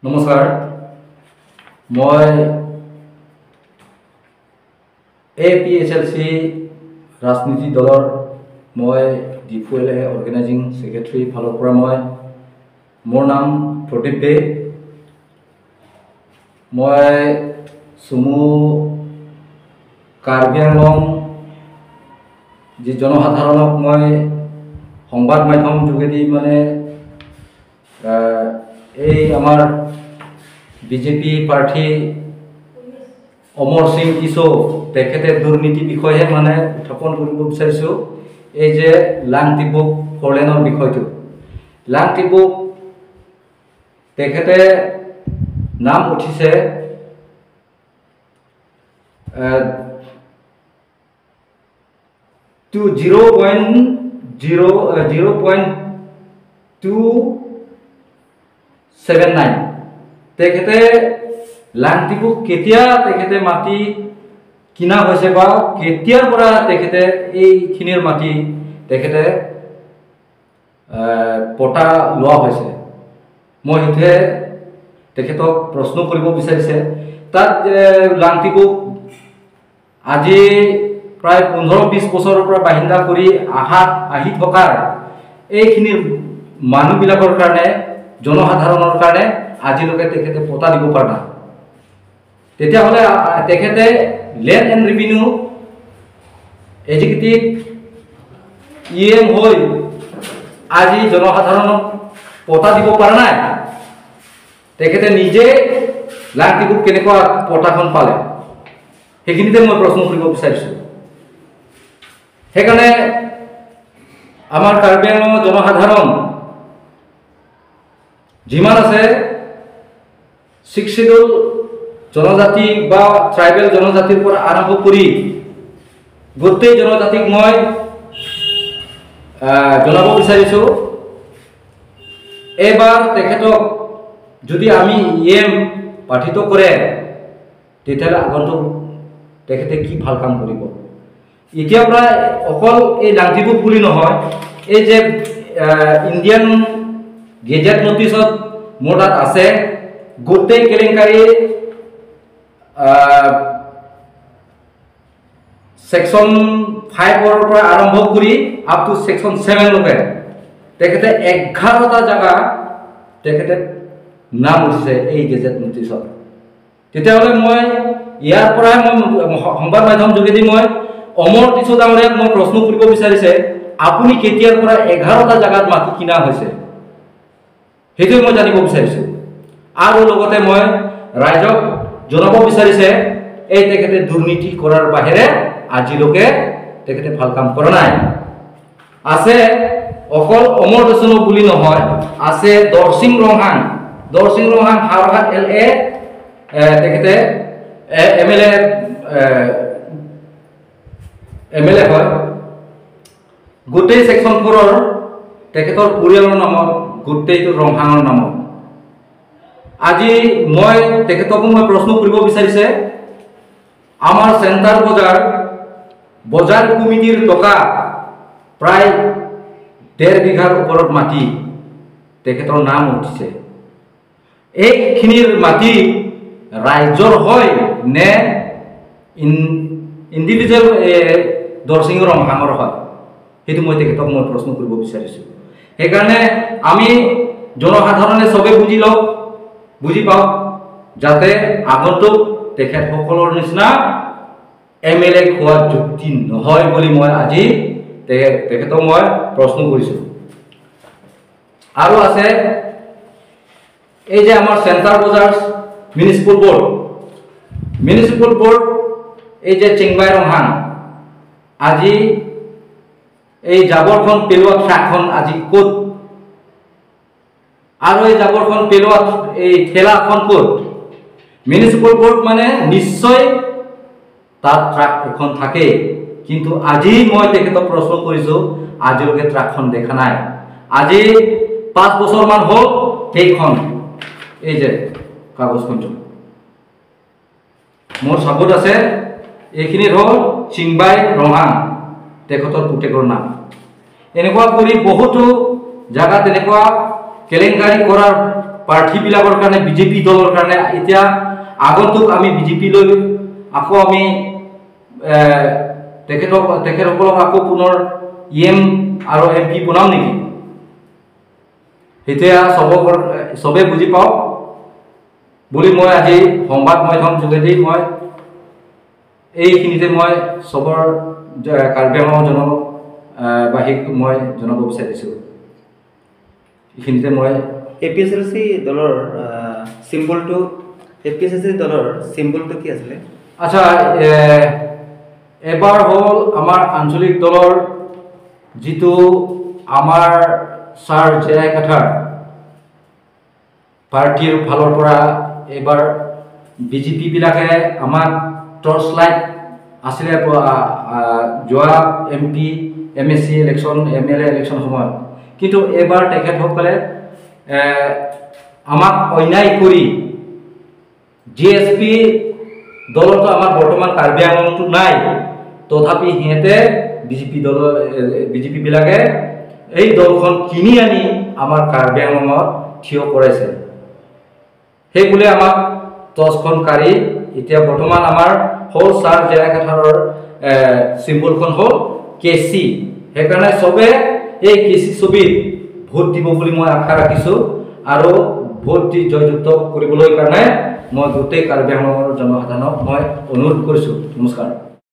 নমস্কাৰ মই APSLC ৰাজনীতি দলৰ মই ডিফুএলএ অৰ্গেনাইজিং সেক্ৰেটাৰী ফালৰ পৰা মোৰ নাম প্ৰদীপ দে মই সুমু কাৰ্বি আংলং যি জনসাধাৰণক মই সংবাদ মাধ্যম যোগেদি মানে এই আমাৰ বিজেপি প্ৰাৰ্থী অমৰ সিং কিশো তেখেতে দুৰ্নীতি বিষয়ে মানে উত্থাপন কৰিব বিচাৰিছো। এই যে লাংটিবুক ফৰলেনৰ বিষয়টো লাংটিবুক তেখেতে নাম উঠিছে 0.79 তেখেতে লাংটিবুক কেতিয়া তেখেতে মাটি কিনা হৈছে বা কেতিয়াৰ পৰা তেখেতে এইখিনিৰ মাটি তেখেতে পটা লোৱা হৈছে মই হেতে তেখেতক প্ৰশ্ন কৰিব বিচাৰিছে। তাত লাংটিবুক আজি প্ৰায় 15-20 বছৰৰ পৰা বাহিন্দা কৰি আহি থকাৰ এইখিনিৰ মানুহবিলাকৰ কাৰণে জনসাধাৰণৰ কাৰণে আজিলৈকে তেখেতে পতা দিব পৰা নাই। তেতিয়াহ'লে তেখেতে land and revenue executive EM হৈ আজি জনসাধাৰণক পতা দিব পৰা নাই। তেখেতে নিজে লাংটিবুক কেনেকুৱা পটাখন পালে সেইখিনিতে মই প্ৰশ্ন কৰিব বিচাৰিছোঁ। সেইকাৰণে আমাৰ কাৰ্বি আংলঙৰ জনসাধাৰণ যিমান আছে 6 শিডিউল জনজাতি বা ট্ৰাইবেল জনজাতিৰ পৰা আৰম্ভ কৰি গোটেই জনজাতিক মই জনাব বিচাৰিছো এবাৰ তেখেতক যদি আমি EM পাঠিত কৰে তেতিয়াহ'লে আগন্তুক তেখেতে কি ভাল কাম কৰিব। এতিয়া পৰা অকল এই লাংটিবুক বুলি নহয় এই যে ইণ্ডিয়ান গেজেট নটিছত মোৰ তাত আছে গোটেই কেলেংকাৰী সেকশন 5 পৰা আৰম্ভ কৰি আপ টু সেকশন 7 লৈকে তেখেতে 11টা জায়গা তেখেতে নাম উঠিছে এই গেজেট নটিছত। তেতিয়াহ'লে মই ইয়াৰ পৰা মই সংবাদ মাধ্যম যোগেদি মই অমৰ কিশো ডাঙৰীয়াক মই প্ৰশ্ন কৰিব বিচাৰিছে আপুনি কেতিয়াৰ পৰা 11টা জায়গাত মাটি কিনা হৈছে সেইটো মই জানিব বিচাৰিছো। আৰু লগতে মই ৰাইজক জনাব বিচাৰিছে এই তেখেতে দুৰ্নীতি কৰাৰ বাহিৰে আজিলৈকে তেখেতে ভাল কাম কৰা নাই। আছে অকল অমৰ কিশো বুলি নহয় আছে দৰসিং ৰংহাং হাৰহাট LA তেখেতে MLA হয় গোটেই সেকশন 4 তেখেতৰ পৰিয়ালৰ নামত গোটেইটো ৰংহাঙৰ নামত। আজি মই তেখেতকো মই প্ৰশ্ন কৰিব বিচাৰিছে আমাৰ চেণ্টাৰ বজাৰ কমিটিৰ টকা প্ৰায় 1.5 বিঘাৰ ওপৰত মাটি তেখেতৰ নাম উঠিছে। এইখিনিৰ মাটি ৰাইজৰ হয় নে ইণ্ডিভিজুৱেল দৰসিং ৰংহাঙৰ হয় সেইটো মই তেখেতক মই প্ৰশ্ন কৰিব বিচাৰিছো। সেইকাৰণে আমি জনসাধাৰণে সবে বুজি পাওক যাতে আগন্তুক তেখেতসকলৰ নিচিনা MLA খোৱা যুক্তি নহয় বুলি মই আজি তেখেতক মই প্ৰশ্ন কৰিছো। আৰু আছে এই যে আমাৰ চেণ্টাৰ বজাৰ মিউনিচিপাল বোৰ্ড এই যে চেংবাই ৰংহাং আজি এই জাবৰখন পেলোৱা ট্ৰাকখন আজি ক'ত আৰু এই জাবৰখন পেলোৱা এই ঠেলাখন ক'ত। মিউনিচিপাল বোৰ্ড মানে নিশ্চয় তাত ট্ৰাক এখন থাকে কিন্তু আজি মই তেখেতক প্ৰশ্ন কৰিছো আজিলৈকে ট্ৰাকখন দেখা নাই। আজি 5 বছৰমান হ'ল সেইখন এই যে কাগজখন মোৰ চাবত আছে এইখিনিত হ'ল চিংবাই ৰংহাং তেখেতৰ পুতেকৰ নাম। এনেকুৱা কৰি বহুতো জায়গা তেনেকুৱা কেলেংকাৰী কৰাৰ প্ৰাৰ্থীবিলাকৰ কাৰণে বিজেপি দলৰ কাৰণে এতিয়া আগন্তুক আমি বিজেপি লৈ আকৌ আমি তেখেতসকলক আকৌ পুনৰ EM আৰু MP বনাম নেকি? এতিয়া চবে বুজি পাওক বুলি মই আজি সংবাদ মাধ্যম যোগেদি মই এইখিনিতে মই চবৰ কাৰ্বি আংলঙৰ জনবাসীক মই জনাব বিচাৰিছোঁ। এইখিনিতে মই APSLC দলৰ চিম্বলটো কি আছিলে? আচ্ছা, এবাৰ হ'ল আমাৰ আঞ্চলিক দলৰ যিটো আমাৰ ছাৰ জেৰাই কাঠাৰ পাৰ্টিৰ ফালৰ পৰা এবাৰ বিজেপি বিলাকে আমাক টৰ্চ লাইট আছিলে যোৱা MP MSC election MLA election সময়ত, কিন্তু এবাৰ তেখেতসকলে আমাক অন্যায় কৰি GSP দলতো আমাৰ বৰ্তমান কাৰ্বি আংলঙতো নাই, তথাপি সিহঁতে বিজেপি বিলাকে এই দলখন কিনি আনি আমাৰ কাৰ্বি আংলঙত থিয় কৰাইছে। সেই বুলি আমাক টৰ্চখন কাঢ়ি এতিয়া বৰ্তমান আমাৰ হ'ল ছাৰ জেৰাই কাঠাৰৰ চিম্বলখন হ'ল KC। সেইকাৰণে চবে এই KC ছবিত ভোট দিব বুলি মই আশা ৰাখিছোঁ আৰু ভোট দি জয়যুক্ত কৰিবলৈ কাৰণে মই গোটেই কাৰ্বি আংলঙৰ জনসাধাৰণক মই অনুৰোধ কৰিছোঁ। নমস্কাৰ।